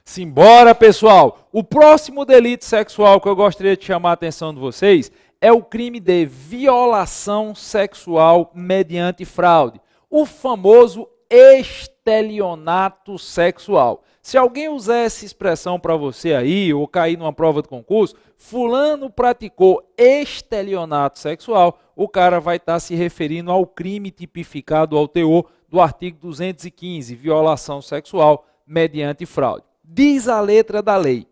Simbora, pessoal! O próximo delito sexual que eu gostaria de chamar a atenção de vocês é o crime de violação sexual mediante fraude, o famoso estelionato sexual. Se alguém usar essa expressão para você aí, ou cair numa prova de concurso, fulano praticou estelionato sexual, o cara vai estar se referindo ao crime tipificado ao teor do artigo 215, violação sexual mediante fraude. Diz a letra da lei: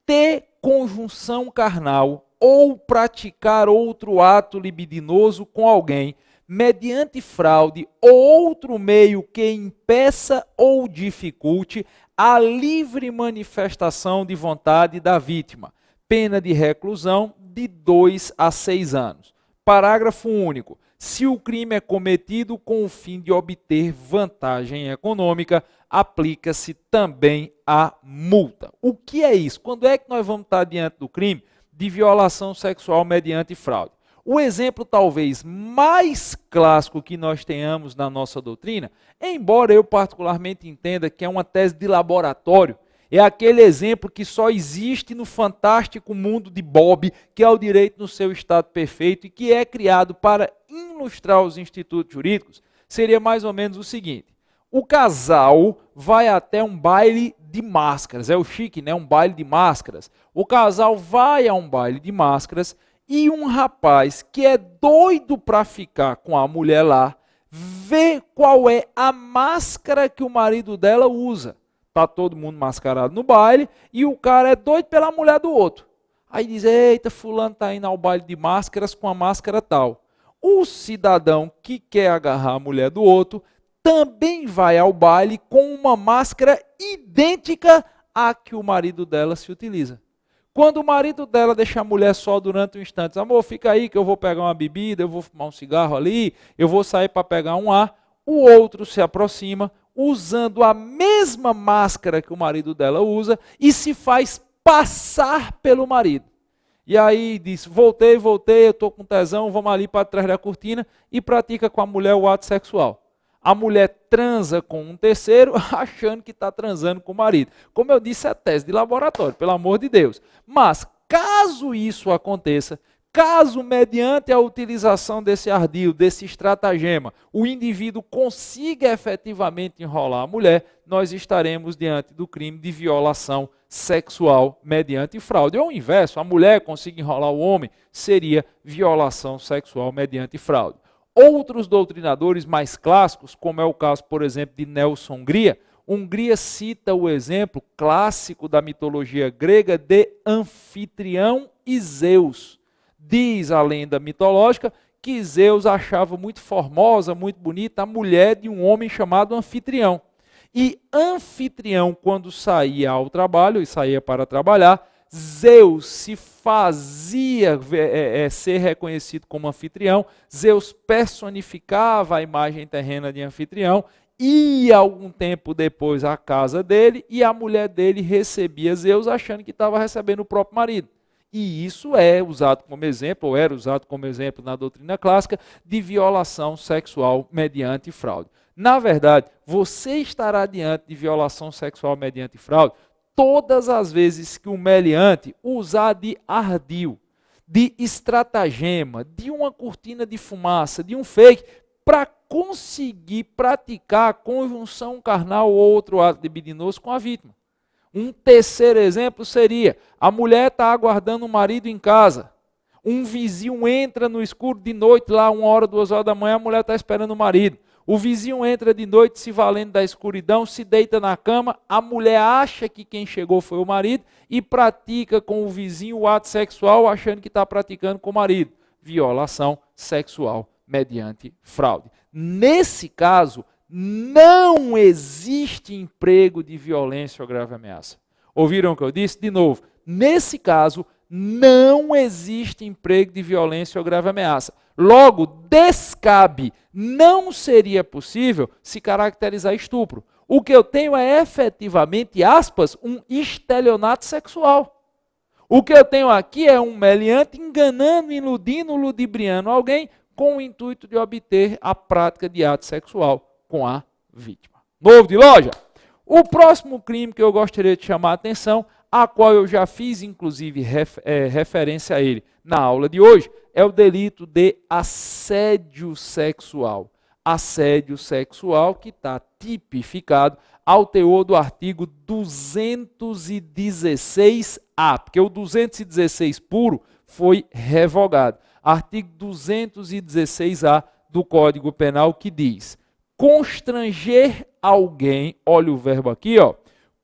ter conjunção carnal ou praticar outro ato libidinoso com alguém, mediante fraude ou outro meio que impeça ou dificulte a livre manifestação de vontade da vítima. Pena de reclusão de 2 a 6 anos. Parágrafo único. Se o crime é cometido com o fim de obter vantagem econômica, aplica-se também a multa. O que é isso? Quando é que nós vamos estar diante do crime de violação sexual mediante fraude? O exemplo talvez mais clássico que nós tenhamos na nossa doutrina, embora eu particularmente entenda que é uma tese de laboratório, é aquele exemplo que só existe no fantástico mundo de Bob, que é o direito no seu estado perfeito e que é criado para ilustrar os institutos jurídicos, seria mais ou menos o seguinte: o casal vai até um baile de máscaras, é o chique, né? Um baile de máscaras. O casal vai a um baile de máscaras e um rapaz que é doido para ficar com a mulher lá, vê qual é a máscara que o marido dela usa. Está todo mundo mascarado no baile e o cara é doido pela mulher do outro. Aí diz: eita, fulano está indo ao baile de máscaras com a máscara tal. O cidadão que quer agarrar a mulher do outro também vai ao baile com uma máscara idêntica à que o marido dela se utiliza. Quando o marido dela deixa a mulher só durante um instante, diz: amor, fica aí que eu vou pegar uma bebida, eu vou fumar um cigarro ali, eu vou sair para pegar um ar, o outro se aproxima, usando a mesma máscara que o marido dela usa e se faz passar pelo marido. E aí diz: voltei, eu estou com tesão, vamos ali para trás da cortina, e pratica com a mulher o ato sexual. A mulher transa com um terceiro, achando que está transando com o marido. Como eu disse, é tese de laboratório, pelo amor de Deus. Mas, caso isso aconteça, caso, mediante a utilização desse ardil, desse estratagema, o indivíduo consiga efetivamente enrolar a mulher, nós estaremos diante do crime de violação sexual mediante fraude. Ou o inverso, a mulher consiga enrolar o homem, seria violação sexual mediante fraude. Outros doutrinadores mais clássicos, como é o caso, por exemplo, de Nelson Hungria, Hungria cita o exemplo clássico da mitologia grega de Anfitrião e Zeus. Diz a lenda mitológica que Zeus achava muito formosa, muito bonita a mulher de um homem chamado Anfitrião. E Anfitrião, quando saía ao trabalho, e saía para trabalhar, Zeus se fazia ser reconhecido como anfitrião, Zeus personificava a imagem terrena de anfitrião, ia algum tempo depois à casa dele e a mulher dele recebia Zeus achando que estava recebendo o próprio marido. E isso é usado como exemplo, ou era usado como exemplo na doutrina clássica, de violação sexual mediante fraude. Na verdade, você estará diante de violação sexual mediante fraude todas as vezes que o meliante usar de ardil, de estratagema, de uma cortina de fumaça, de um fake, para conseguir praticar a conjunção carnal ou outro ato libidinoso com a vítima. Um terceiro exemplo seria: a mulher está aguardando o marido em casa, um vizinho entra no escuro de noite, lá 1 hora, 2 horas da manhã, a mulher está esperando o marido. O vizinho entra de noite se valendo da escuridão, se deita na cama, a mulher acha que quem chegou foi o marido e pratica com o vizinho o ato sexual achando que está praticando com o marido. Violação sexual mediante fraude. Nesse caso, não existe emprego de violência ou grave ameaça. Ouviram o que eu disse? De novo, nesse caso, não existe emprego de violência ou grave ameaça. Logo, descabe, não seria possível se caracterizar estupro. O que eu tenho é efetivamente, aspas, um estelionato sexual. O que eu tenho aqui é um meliante enganando, iludindo, ludibriando alguém com o intuito de obter a prática de ato sexual com a vítima. Novo de loja? O próximo crime que eu gostaria de chamar a atenção, a qual eu já fiz inclusive referência a ele na aula de hoje, é o delito de assédio sexual. Assédio sexual que está tipificado ao teor do artigo 216-A, porque o 216 puro foi revogado. Artigo 216-A do Código Penal que diz: constranger alguém, olha o verbo aqui, ó,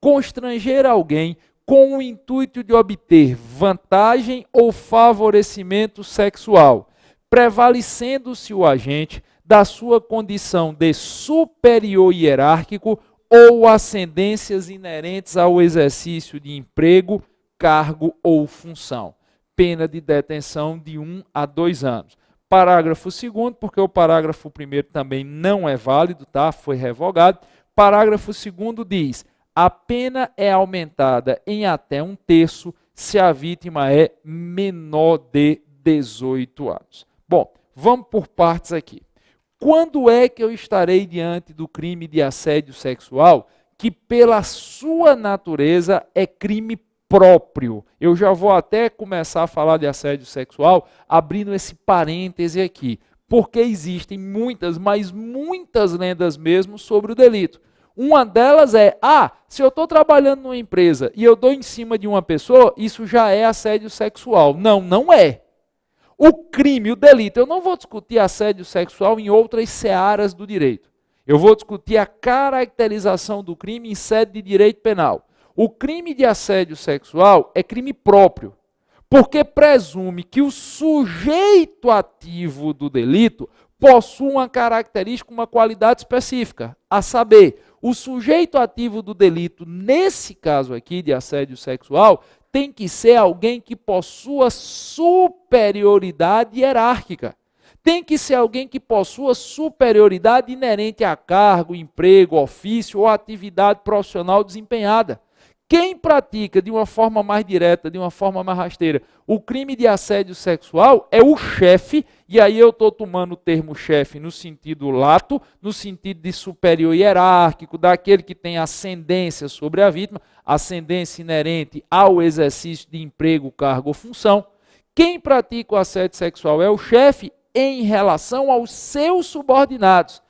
constranger alguém com o intuito de obter vantagem ou favorecimento sexual, prevalecendo-se o agente da sua condição de superior hierárquico ou ascendências inerentes ao exercício de emprego, cargo ou função. Pena de detenção de 1 a 2 anos. Parágrafo 2º, porque o parágrafo 1º também não é válido, tá? Foi revogado. Parágrafo 2º diz: a pena é aumentada em até 1/3 se a vítima é menor de 18 anos. Bom, vamos por partes aqui. Quando é que eu estarei diante do crime de assédio sexual, que pela sua natureza é crime próprio? Eu já vou até começar a falar de assédio sexual, abrindo esse parêntese aqui, porque existem muitas, mas muitas lendas mesmo sobre o delito. Uma delas é, se eu estou trabalhando numa empresa e eu dou em cima de uma pessoa, isso já é assédio sexual. Não, não é. O crime, o delito, eu não vou discutir assédio sexual em outras searas do direito. Eu vou discutir a caracterização do crime em sede de direito penal. O crime de assédio sexual é crime próprio, porque presume que o sujeito ativo do delito possui uma característica, uma qualidade específica, a saber, o sujeito ativo do delito, nesse caso aqui de assédio sexual, tem que ser alguém que possua superioridade hierárquica. Tem que ser alguém que possua superioridade inerente a cargo, emprego, ofício ou atividade profissional desempenhada. Quem pratica de uma forma mais direta, de uma forma mais rasteira, o crime de assédio sexual é o chefe, e aí eu estou tomando o termo chefe no sentido lato, no sentido de superior hierárquico, daquele que tem ascendência sobre a vítima, ascendência inerente ao exercício de emprego, cargo ou função. Quem pratica o assédio sexual é o chefe em relação aos seus subordinados.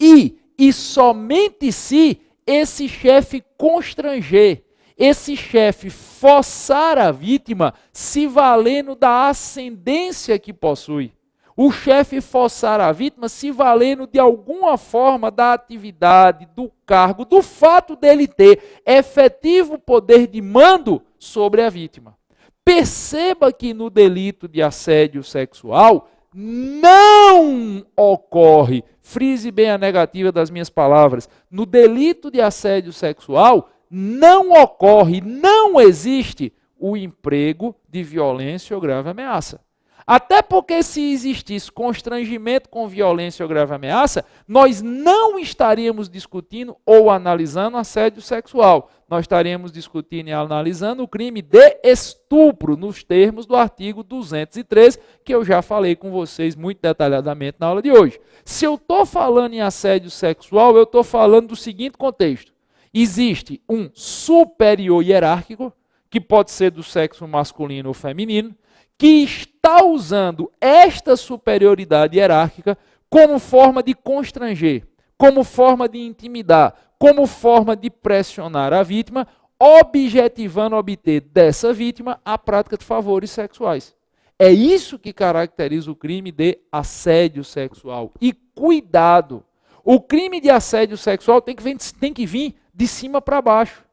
E somente se esse chefe constranger, esse chefe forçar a vítima se valendo da ascendência que possui. O chefe forçar a vítima se valendo de alguma forma da atividade, do cargo, do fato dele ter efetivo poder de mando sobre a vítima. Perceba que no delito de assédio sexual não ocorre, frise bem a negativa das minhas palavras, no delito de assédio sexual não ocorre, não existe o emprego de violência ou grave ameaça. Até porque se existisse constrangimento com violência ou grave ameaça, nós não estaríamos discutindo ou analisando assédio sexual. Nós estaríamos discutindo e analisando o crime de estupro, nos termos do artigo 213, que eu já falei com vocês muito detalhadamente na aula de hoje. Se eu estou falando em assédio sexual, eu estou falando do seguinte contexto. Existe um superior hierárquico, que pode ser do sexo masculino ou feminino, que está usando esta superioridade hierárquica como forma de constranger, como forma de intimidar, como forma de pressionar a vítima, objetivando obter dessa vítima a prática de favores sexuais. É isso que caracteriza o crime de assédio sexual. E cuidado, o crime de assédio sexual tem que vir de cima para baixo.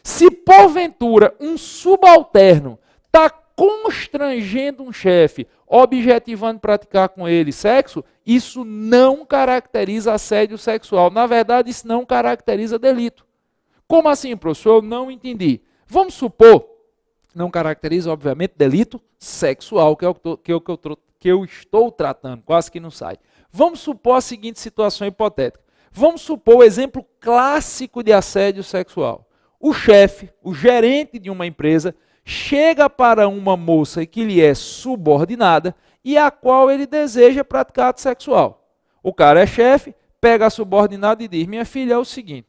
Se porventura um subalterno está constrangendo um chefe, objetivando praticar com ele sexo, isso não caracteriza assédio sexual. Na verdade, isso não caracteriza delito. Como assim, professor? Eu não entendi. Vamos supor, não caracteriza, obviamente, delito sexual, que é o que eu estou tratando, quase que não sai. Vamos supor a seguinte situação hipotética. Vamos supor o exemplo clássico de assédio sexual. O chefe, o gerente de uma empresa, chega para uma moça que lhe é subordinada e a qual ele deseja praticar ato sexual. O cara é chefe, pega a subordinada e diz: minha filha, é o seguinte,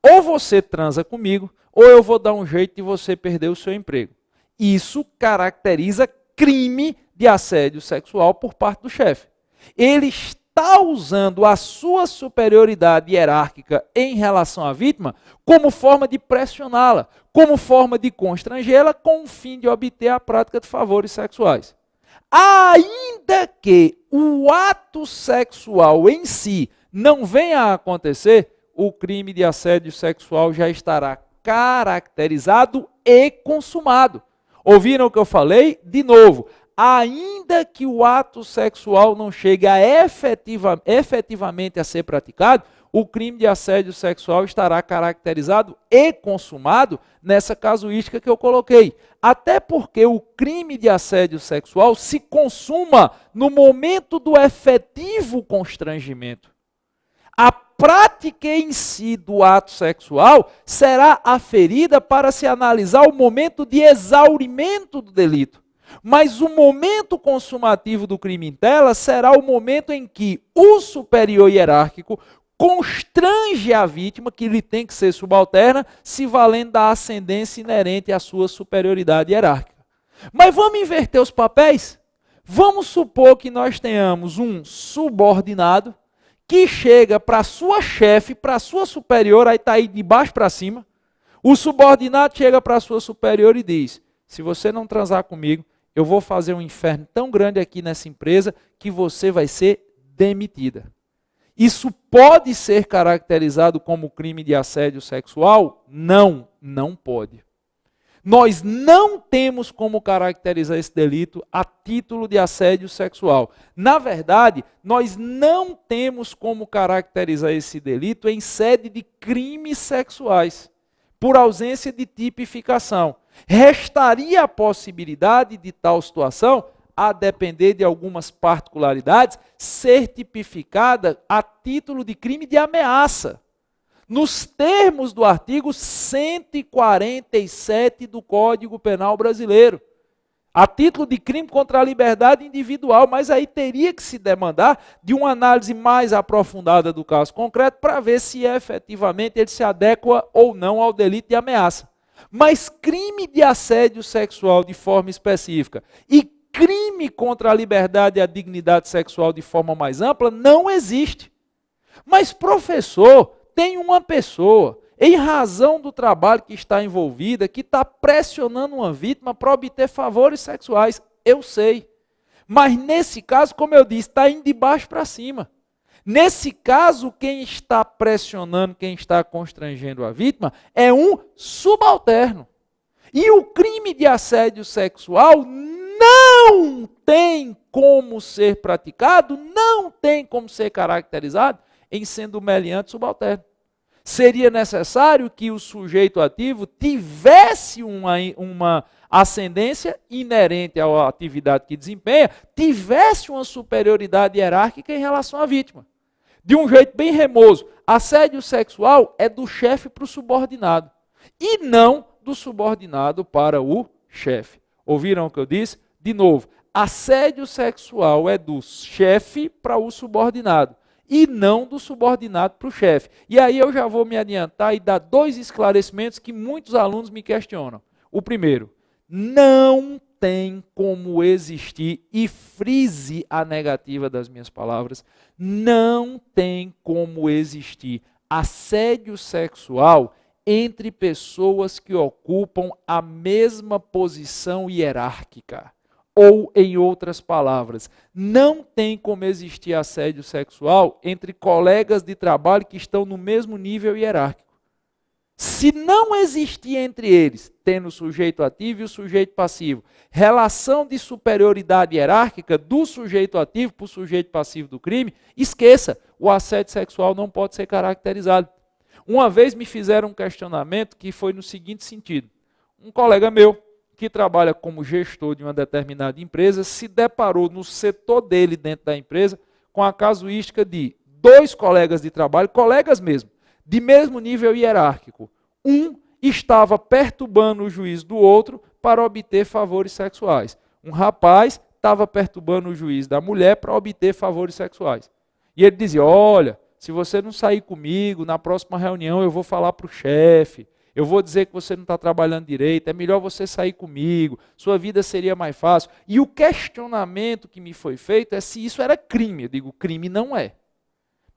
Ou você transa comigo, ou eu vou dar um jeito de você perder o seu emprego. Isso caracteriza crime de assédio sexual por parte do chefe. Ele está usando a sua superioridade hierárquica em relação à vítima como forma de pressioná-la, como forma de constrangê-la com o fim de obter a prática de favores sexuais. Ainda que o ato sexual em si não venha a acontecer, o crime de assédio sexual já estará caracterizado e consumado. Ouviram o que eu falei? De novo, ainda que o ato sexual não chegue a efetivamente a ser praticado, o crime de assédio sexual estará caracterizado e consumado nessa casuística que eu coloquei. Até porque o crime de assédio sexual se consuma no momento do efetivo constrangimento. A prática em si do ato sexual será aferida para se analisar o momento de exaurimento do delito. Mas o momento consumativo do crime em tela será o momento em que o superior hierárquico constrange a vítima, que lhe tem que ser subalterna, se valendo da ascendência inerente à sua superioridade hierárquica. Mas vamos inverter os papéis? Vamos supor que nós tenhamos um subordinado que chega para a sua chefe, para a sua superior, aí está aí de baixo para cima. O subordinado chega para a sua superior e diz: se você não transar comigo, eu vou fazer um inferno tão grande aqui nessa empresa que você vai ser demitida. Isso pode ser caracterizado como crime de assédio sexual? Não, não pode. Nós não temos como caracterizar esse delito a título de assédio sexual. Na verdade, nós não temos como caracterizar esse delito em sede de crimes sexuais, por ausência de tipificação. Restaria a possibilidade de tal situação, a depender de algumas particularidades, ser tipificada a título de crime de ameaça, nos termos do artigo 147 do Código Penal Brasileiro, a título de crime contra a liberdade individual, mas aí teria que se demandar de uma análise mais aprofundada do caso concreto para ver se efetivamente ele se adequa ou não ao delito de ameaça. Mas crime de assédio sexual de forma específica e crime contra a liberdade e a dignidade sexual de forma mais ampla não existe. Mas, professor, tem uma pessoa, em razão do trabalho que está envolvida, que está pressionando uma vítima para obter favores sexuais. Eu sei. Mas nesse caso, como eu disse, está indo de baixo para cima. Nesse caso, quem está pressionando, quem está constrangendo a vítima é um subalterno. E o crime de assédio sexual não tem como ser praticado, não tem como ser caracterizado em sendo meliante subalterno. Seria necessário que o sujeito ativo tivesse uma ascendência inerente à atividade que desempenha, tivesse uma superioridade hierárquica em relação à vítima. De um jeito bem remoso, assédio sexual é do chefe para o subordinado, e não do subordinado para o chefe. Ouviram o que eu disse? De novo, assédio sexual é do chefe para o subordinado, e não do subordinado para o chefe. E aí eu já vou me adiantar e dar dois esclarecimentos que muitos alunos me questionam. O primeiro, não tem como existir, e frise a negativa das minhas palavras, não tem como existir assédio sexual entre pessoas que ocupam a mesma posição hierárquica. Ou, em outras palavras, não tem como existir assédio sexual entre colegas de trabalho que estão no mesmo nível hierárquico. Se não existir entre eles, tendo o sujeito ativo e o sujeito passivo, relação de superioridade hierárquica do sujeito ativo para o sujeito passivo do crime, esqueça, o assédio sexual não pode ser caracterizado. Uma vez me fizeram um questionamento que foi no seguinte sentido. Um colega meu, que trabalha como gestor de uma determinada empresa, se deparou no setor dele dentro da empresa com a casuística de dois colegas de trabalho, colegas mesmo, de mesmo nível hierárquico. Um estava perturbando o juiz do outro para obter favores sexuais. Um rapaz estava perturbando o juiz da mulher para obter favores sexuais. E ele dizia: olha, se você não sair comigo, na próxima reunião eu vou falar para o chefe, eu vou dizer que você não está trabalhando direito, é melhor você sair comigo, sua vida seria mais fácil. E o questionamento que me foi feito é se isso era crime. Eu digo, crime não é.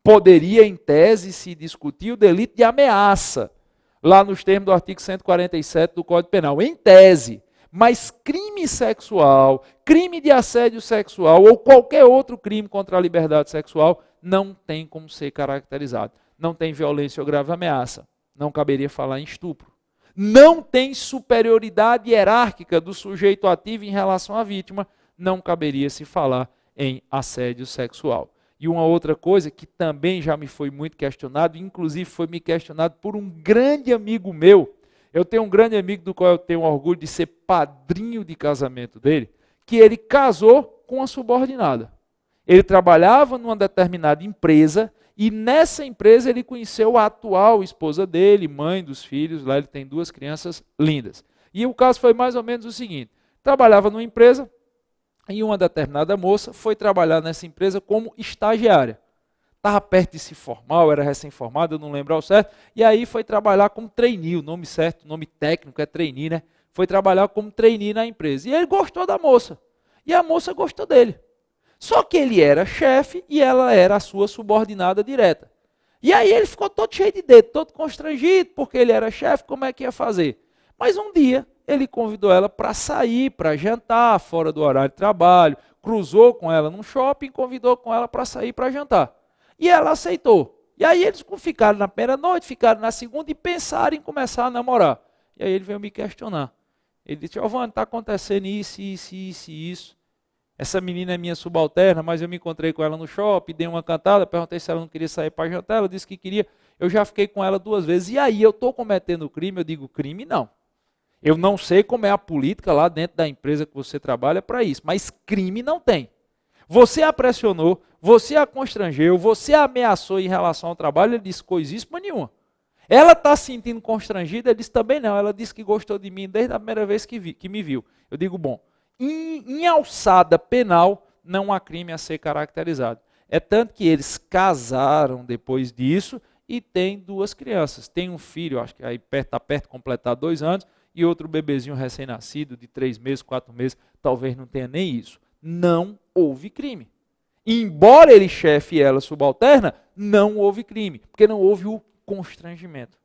Poderia, em tese, se discutir o delito de ameaça, lá nos termos do artigo 147 do Código Penal, em tese. Mas crime sexual, crime de assédio sexual ou qualquer outro crime contra a liberdade sexual não tem como ser caracterizado. Não tem violência ou grave ameaça. Não caberia falar em estupro. Não tem superioridade hierárquica do sujeito ativo em relação à vítima. Não caberia se falar em assédio sexual. E uma outra coisa que também já me foi muito questionado, inclusive foi me questionado por um grande amigo meu. Eu tenho um grande amigo do qual eu tenho orgulho de ser padrinho de casamento dele, que ele casou com uma subordinada. Ele trabalhava numa determinada empresa e nessa empresa ele conheceu a atual esposa dele, mãe dos filhos, lá ele tem 2 crianças lindas. E o caso foi mais ou menos o seguinte, trabalhava numa empresa e uma determinada moça foi trabalhar nessa empresa como estagiária. Estava perto de se formar, era recém-formado, eu não lembro ao certo, e aí foi trabalhar como trainee, o nome certo, o nome técnico é trainee, né? Foi trabalhar como trainee na empresa. E ele gostou da moça, e a moça gostou dele. Só que ele era chefe e ela era a sua subordinada direta. E aí ele ficou todo cheio de dedo, todo constrangido, porque ele era chefe, como é que ia fazer? Mas um dia ele convidou ela para sair, para jantar, fora do horário de trabalho, cruzou com ela num shopping, convidou com ela para sair para jantar. E ela aceitou. E aí eles ficaram na primeira noite, ficaram na segunda e pensaram em começar a namorar. E aí ele veio me questionar. Ele disse, Giovanni, está acontecendo isso, isso, isso e isso. Essa menina é minha subalterna, mas eu me encontrei com ela no shopping, dei uma cantada, perguntei se ela não queria sair para jantar, ela disse que queria. Eu já fiquei com ela 2 vezes. E aí eu estou cometendo crime? Eu digo, crime não. Eu não sei como é a política lá dentro da empresa que você trabalha para isso, mas crime não tem. Você a pressionou, você a constrangeu, você a ameaçou em relação ao trabalho, ele disse coisíssima nenhuma. Ela está se sentindo constrangida, ele disse também não, ela disse que gostou de mim desde a primeira vez que me viu. Eu digo, bom, em alçada penal não há crime a ser caracterizado. É tanto que eles casaram depois disso e têm 2 crianças. Tem um filho, acho que aí está perto de completar 2 anos, e outro bebezinho recém-nascido de 3 meses, 4 meses, talvez não tenha nem isso. Não houve crime. Embora ele chefe e ela subalterna, não houve crime, porque não houve o constrangimento.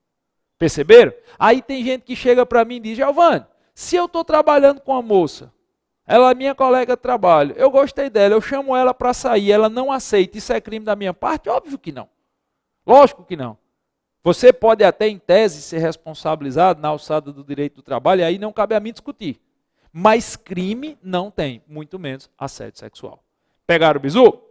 Perceberam? Aí tem gente que chega para mim e diz, Giovanni, se eu estou trabalhando com a moça, ela é minha colega de trabalho, eu gostei dela, eu chamo ela para sair, ela não aceita, isso é crime da minha parte? Óbvio que não. Lógico que não. Você pode até, em tese, ser responsabilizado na alçada do direito do trabalho, e aí não cabe a mim discutir. Mas crime não tem, muito menos assédio sexual. Pegaram o bizu?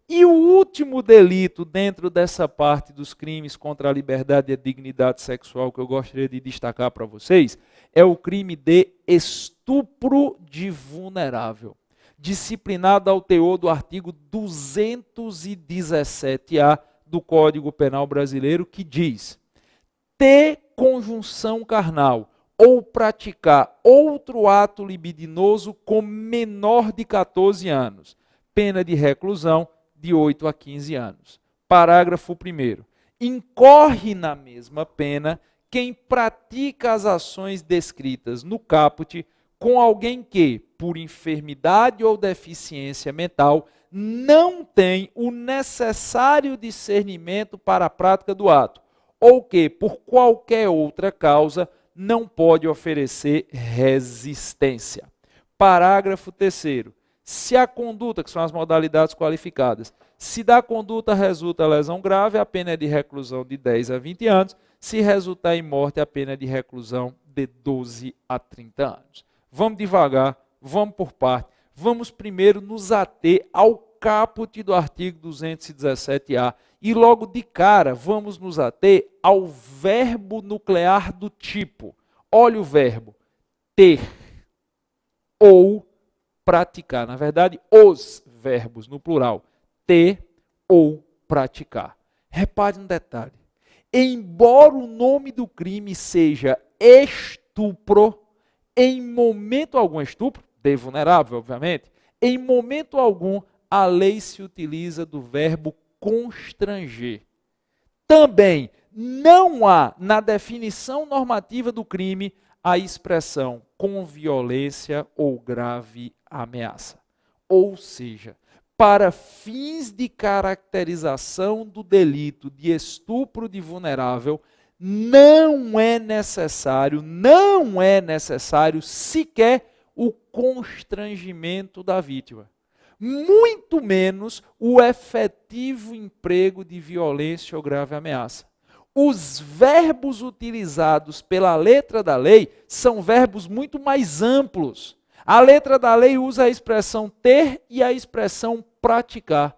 E o último delito dentro dessa parte dos crimes contra a liberdade e a dignidade sexual que eu gostaria de destacar para vocês é o crime de estupro de vulnerável, disciplinado ao teor do artigo 217-A do Código Penal Brasileiro, que diz: ter conjunção carnal ou praticar outro ato libidinoso com menor de 14 anos, pena de reclusão de 8 a 15 anos. Parágrafo 1º. Incorre na mesma pena quem pratica as ações descritas no caput com alguém que, por enfermidade ou deficiência mental, não tem o necessário discernimento para a prática do ato, ou que, por qualquer outra causa, não pode oferecer resistência. Parágrafo 3º. Se a conduta, que são as modalidades qualificadas, se da conduta resulta lesão grave, a pena é de reclusão de 10 a 20 anos. Se resultar em morte, a pena é de reclusão de 12 a 30 anos. Vamos devagar, vamos por parte. Vamos primeiro nos ater ao caput do artigo 217-A e logo de cara vamos nos ater ao verbo nuclear do tipo. Olha o verbo, ter ou praticar. Na verdade, os verbos no plural, ter ou praticar. Repare um detalhe. Embora o nome do crime seja estupro, em momento algum, estupro, de vulnerável, obviamente, em momento algum, a lei se utiliza do verbo constranger. Também não há na definição normativa do crime a expressão com violência ou grave ameaça. Ou seja, para fins de caracterização do delito de estupro de vulnerável, não é necessário sequer o constrangimento da vítima. Muito menos o efetivo emprego de violência ou grave ameaça. Os verbos utilizados pela letra da lei são verbos muito mais amplos. A letra da lei usa a expressão ter e a expressão praticar.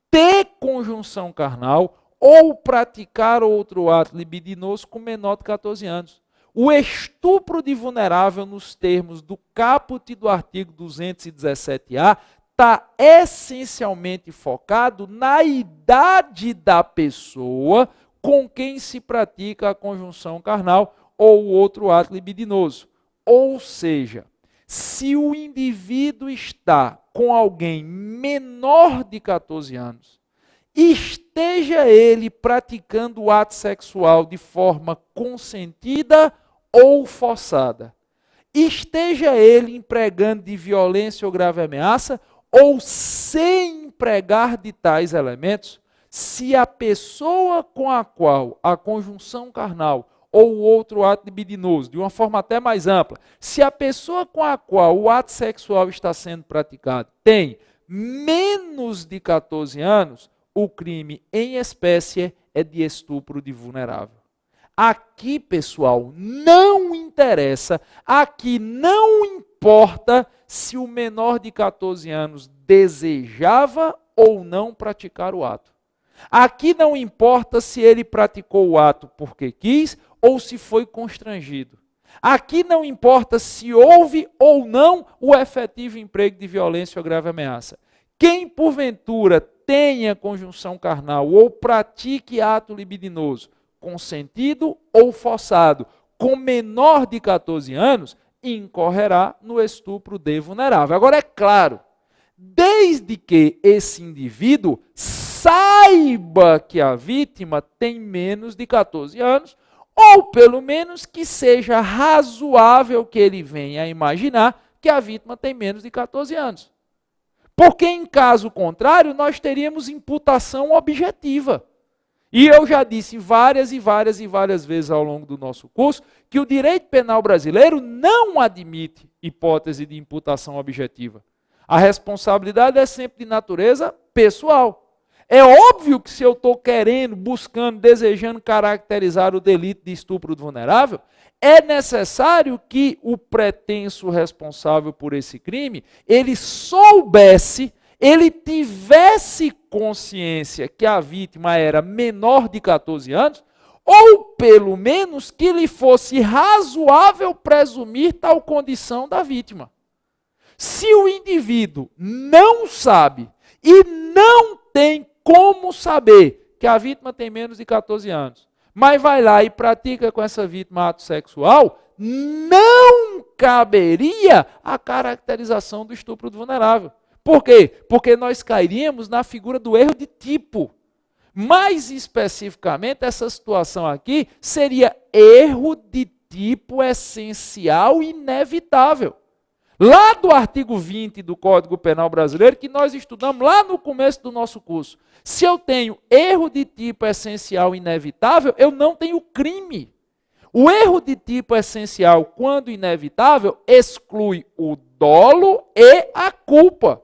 Ter conjunção carnal ou praticar outro ato libidinoso com menor de 14 anos. O estupro de vulnerável, nos termos do caput do artigo 217-A, está essencialmente focado na idade da pessoa com quem se pratica a conjunção carnal ou outro ato libidinoso. Ou seja, se o indivíduo está com alguém menor de 14 anos, esteja ele praticando o ato sexual de forma consentida ou forçada, esteja ele empregando de violência ou grave ameaça, ou sem empregar de tais elementos, se a pessoa com a qual a conjunção carnal ou outro ato libidinoso, de uma forma até mais ampla, se a pessoa com a qual o ato sexual está sendo praticado tem menos de 14 anos, o crime em espécie é de estupro de vulnerável. Aqui, pessoal, não interessa, aqui não importa se o menor de 14 anos desejava ou não praticar o ato. Aqui não importa se ele praticou o ato porque quis ou se foi constrangido. Aqui não importa se houve ou não o efetivo emprego de violência ou grave ameaça. Quem, porventura, tenha conjunção carnal ou pratique ato libidinoso, consentido ou forçado, com menor de 14 anos, incorrerá no estupro de vulnerável. Agora, é claro, desde que esse indivíduo saiba que a vítima tem menos de 14 anos, ou pelo menos que seja razoável que ele venha a imaginar que a vítima tem menos de 14 anos. Porque, em caso contrário, nós teríamos imputação objetiva. E eu já disse várias vezes ao longo do nosso curso que o direito penal brasileiro não admite hipótese de imputação objetiva. A responsabilidade é sempre de natureza pessoal. É óbvio que se eu estou querendo, buscando, desejando caracterizar o delito de estupro vulnerável, é necessário que o pretenso responsável por esse crime, ele soubesse, ele tivesse consciência que a vítima era menor de 14 anos, ou pelo menos que lhe fosse razoável presumir tal condição da vítima. Se o indivíduo não sabe e não tem como saber que a vítima tem menos de 14 anos, mas vai lá e pratica com essa vítima ato sexual, não caberia a caracterização do estupro do vulnerável. Por quê? Porque nós cairíamos na figura do erro de tipo. Mais especificamente, essa situação aqui seria erro de tipo essencial e inevitável. Lá do artigo 20 do Código Penal Brasileiro, que nós estudamos lá no começo do nosso curso. Se eu tenho erro de tipo essencial e inevitável, eu não tenho crime. O erro de tipo essencial, quando inevitável, exclui o dolo e a culpa.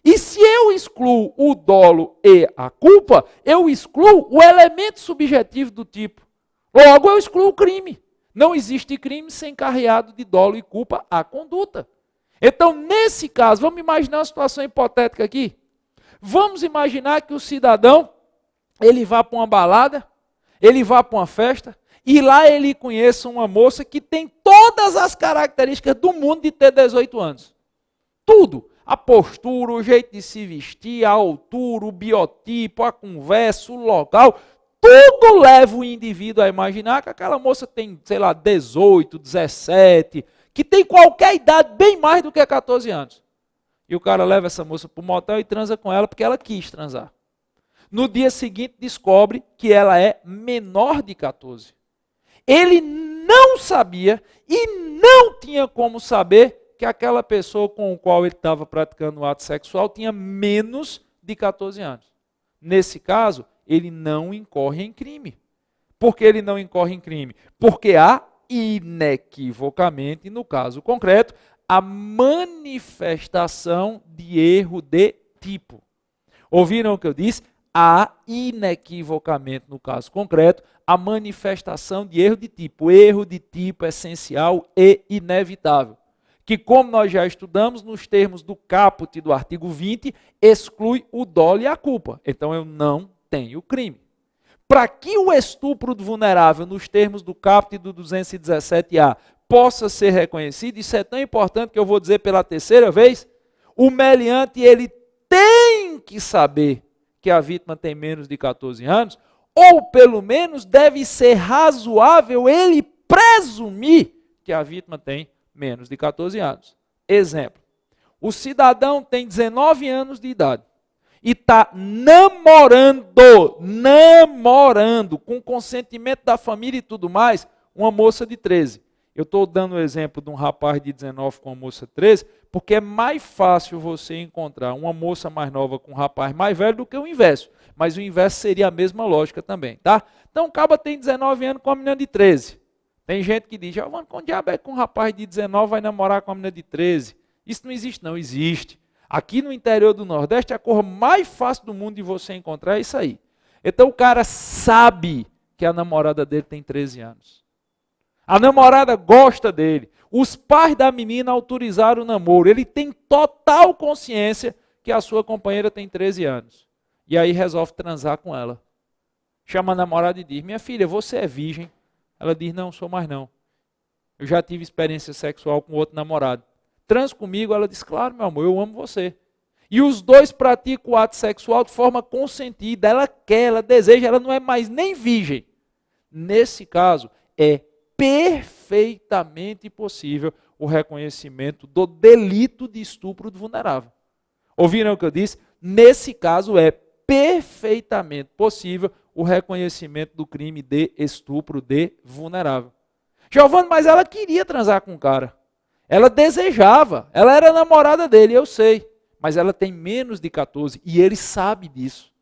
E se eu excluo o dolo e a culpa, eu excluo o elemento subjetivo do tipo. Logo, eu excluo o crime. Não existe crime sem carreado de dolo e culpa à conduta. Então, nesse caso, vamos imaginar uma situação hipotética aqui. Vamos imaginar que o cidadão, ele vá para uma balada, ele vá para uma festa, e lá ele conheça uma moça que tem todas as características do mundo de ter 18 anos. Tudo. A postura, o jeito de se vestir, a altura, o biotipo, a conversa, o local, tudo leva o indivíduo a imaginar que aquela moça tem, sei lá, 18, 17, que tem qualquer idade bem mais do que 14 anos. E o cara leva essa moça para o motel e transa com ela porque ela quis transar. No dia seguinte, descobre que ela é menor de 14. Ele não sabia e não tinha como saber que aquela pessoa com a qual ele estava praticando o ato sexual tinha menos de 14 anos. Nesse caso, ele não incorre em crime. Por que ele não incorre em crime? Porque há, inequivocamente, no caso concreto, a manifestação de erro de tipo. Ouviram o que eu disse? Há, inequivocamente, no caso concreto, a manifestação de erro de tipo. Erro de tipo essencial e inevitável. Que, como nós já estudamos, nos termos do caput do artigo 20, exclui o dolo e a culpa. Então, eu não tenho crime. Para que o estupro do vulnerável, nos termos do caput do 217-A, possa ser reconhecido, isso é tão importante que eu vou dizer pela terceira vez, o meliante ele tem que saber que a vítima tem menos de 14 anos, ou pelo menos deve ser razoável ele presumir que a vítima tem menos de 14 anos. Exemplo, o cidadão tem 19 anos de idade e está namorando, com consentimento da família e tudo mais, uma moça de 13. Eu estou dando o exemplo de um rapaz de 19 com uma moça de 13, porque é mais fácil você encontrar uma moça mais nova com um rapaz mais velho do que o inverso. Mas o inverso seria a mesma lógica também, tá? Então o caba tem 19 anos com uma menina de 13. Tem gente que diz, Giovanni, com diabo é que um rapaz de 19 vai namorar com uma menina de 13? Isso não existe, não. Existe. Aqui no interior do Nordeste, a cor mais fácil do mundo de você encontrar é isso aí. Então o cara sabe que a namorada dele tem 13 anos. A namorada gosta dele. Os pais da menina autorizaram o namoro. Ele tem total consciência que a sua companheira tem 13 anos. E aí resolve transar com ela. Chama a namorada e diz, minha filha, você é virgem? Ela diz, não, sou mais não. Eu já tive experiência sexual com outro namorado. Transa comigo? Ela diz, claro, meu amor, eu amo você. E os dois praticam o ato sexual de forma consentida. Ela quer, ela deseja, ela não é mais nem virgem. Nesse caso, é perfeitamente possível o reconhecimento do delito de estupro do vulnerável. Ouviram o que eu disse? Nesse caso, é perfeitamente possível o reconhecimento do crime de estupro de vulnerável. Giovanni, mas ela queria transar com o cara. Ela desejava, ela era namorada dele, eu sei. Mas ela tem menos de 14 e ele sabe disso.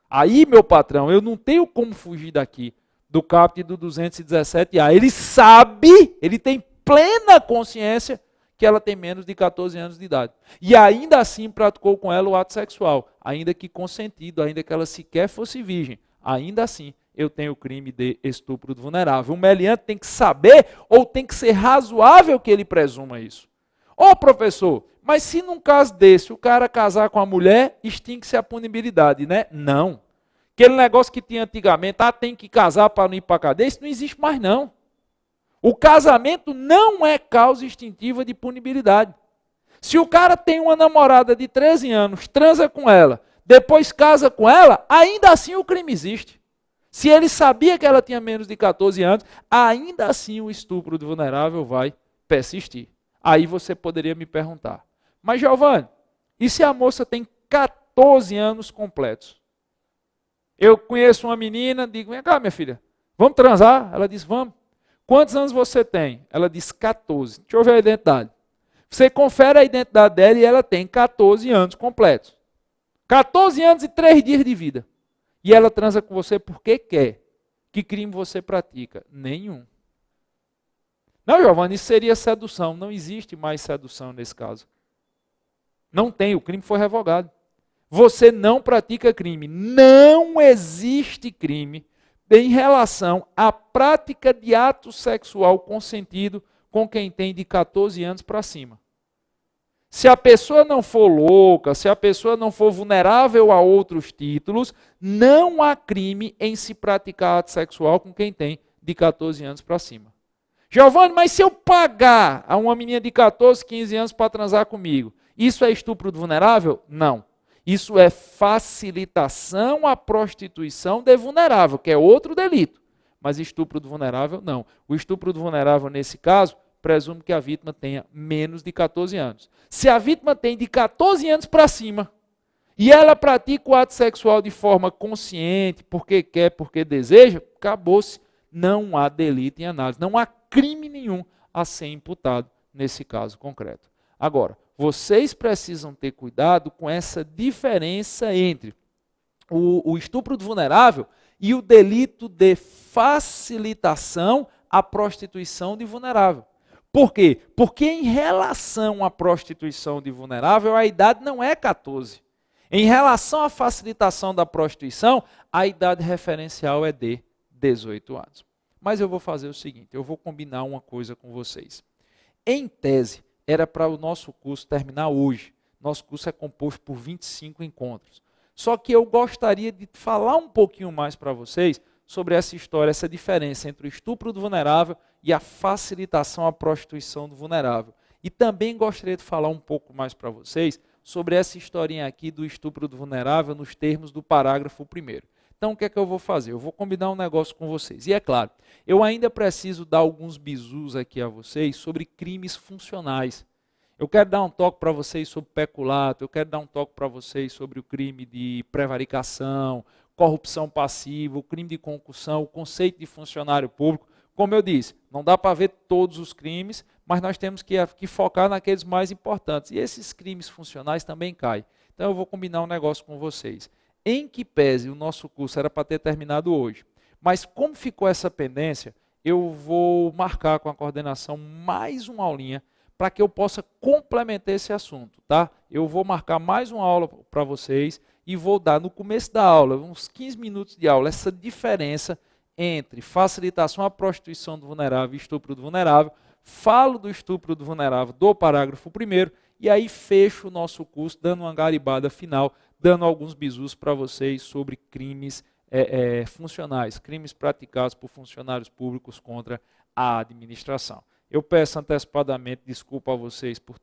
Aí, meu patrão, eu não tenho como fugir daqui, do caput do 217-A. Ele sabe, ele tem plena consciência que ela tem menos de 14 anos de idade. E ainda assim praticou com ela o ato sexual, ainda que consentido, ainda que ela sequer fosse virgem. Ainda assim, eu tenho o crime de estupro do vulnerável. O meliante tem que saber ou tem que ser razoável que ele presuma isso. Ô professor, mas se num caso desse o cara casar com a mulher, extingue-se a punibilidade, né? Não. Aquele negócio que tinha antigamente, tem que casar para não ir para a cadeia, isso não existe mais não. O casamento não é causa extintiva de punibilidade. Se o cara tem uma namorada de 13 anos, transa com ela, depois casa com ela, ainda assim o crime existe. Se ele sabia que ela tinha menos de 14 anos, ainda assim o estupro do vulnerável vai persistir. Aí você poderia me perguntar, mas Giovanni, e se a moça tem 14 anos completos? Eu conheço uma menina, digo, vem cá minha filha, vamos transar? Ela diz, vamos. Quantos anos você tem? Ela diz 14. Deixa eu ver a identidade. Você confere a identidade dela e ela tem 14 anos completos. 14 anos e 3 dias de vida. E ela transa com você porque quer. Que crime você pratica? Nenhum. Não, Giovanni, isso seria sedução. Não existe mais sedução nesse caso. Não tem, o crime foi revogado. Você não pratica crime. Não existe crime em relação à prática de ato sexual consentido com quem tem de 14 anos para cima. Se a pessoa não for louca, se a pessoa não for vulnerável a outros títulos, não há crime em se praticar ato sexual com quem tem de 14 anos para cima. Giovanni, mas se eu pagar a uma menina de 14, 15 anos para transar comigo, isso é estupro do vulnerável? Não. Isso é facilitação à prostituição de vulnerável, que é outro delito. Mas estupro do vulnerável, não. O estupro do vulnerável, nesse caso, presume que a vítima tenha menos de 14 anos. Se a vítima tem de 14 anos para cima e ela pratica o ato sexual de forma consciente, porque quer, porque deseja, acabou-se. Não há delito em análise, não há crime nenhum a ser imputado nesse caso concreto. Agora, vocês precisam ter cuidado com essa diferença entre o estupro do vulnerável e o delito de facilitação à prostituição de vulnerável. Por quê? Porque em relação à prostituição de vulnerável, a idade não é 14. Em relação à facilitação da prostituição, a idade referencial é de 18 anos. Mas eu vou fazer o seguinte, eu vou combinar uma coisa com vocês. Em tese, era para o nosso curso terminar hoje. Nosso curso é composto por 25 encontros. Só que eu gostaria de falar um pouquinho mais para vocês sobre essa história, essa diferença entre o estupro do vulnerável e a facilitação à prostituição do vulnerável. E também gostaria de falar um pouco mais para vocês sobre essa historinha aqui do estupro do vulnerável nos termos do parágrafo 1º. Então, o que é que eu vou fazer? Eu vou combinar um negócio com vocês. E é claro, eu ainda preciso dar alguns bizus aqui a vocês sobre crimes funcionais. Eu quero dar um toque para vocês sobre peculato, eu quero dar um toque para vocês sobre o crime de prevaricação, corrupção passiva, o crime de concussão, o conceito de funcionário público. Como eu disse, não dá para ver todos os crimes, mas nós temos que focar naqueles mais importantes. E esses crimes funcionais também caem. Então, eu vou combinar um negócio com vocês. Em que pese o nosso curso era para ter terminado hoje, mas como ficou essa pendência, eu vou marcar com a coordenação mais uma aulinha para que eu possa complementar esse assunto, tá? Eu vou marcar mais uma aula para vocês e vou dar no começo da aula, uns 15 minutos de aula, essa diferença entre facilitação à prostituição do vulnerável e estupro do vulnerável. Falo do estupro do vulnerável do parágrafo 1º e aí fecho o nosso curso dando uma garibada final, dando alguns bizus para vocês sobre crimes funcionais, crimes praticados por funcionários públicos contra a administração. Eu peço antecipadamente desculpa a vocês por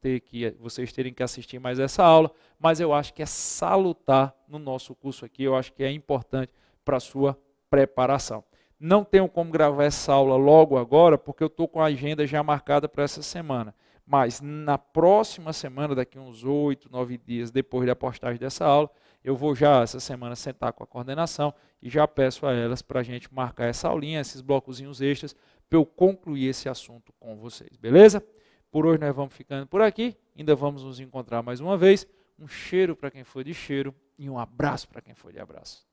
vocês terem que assistir mais essa aula, mas eu acho que é salutar no nosso curso aqui, eu acho que é importante para a sua preparação. Não tenho como gravar essa aula logo agora, porque eu estou com a agenda já marcada para essa semana. Mas na próxima semana, daqui uns 8, 9 dias depois da postagem dessa aula, eu vou já essa semana sentar com a coordenação e já peço a elas para a gente marcar essa aulinha, esses blocozinhos extras, para eu concluir esse assunto com vocês, beleza? Por hoje nós vamos ficando por aqui, ainda vamos nos encontrar mais uma vez. Um cheiro para quem for de cheiro e um abraço para quem for de abraço.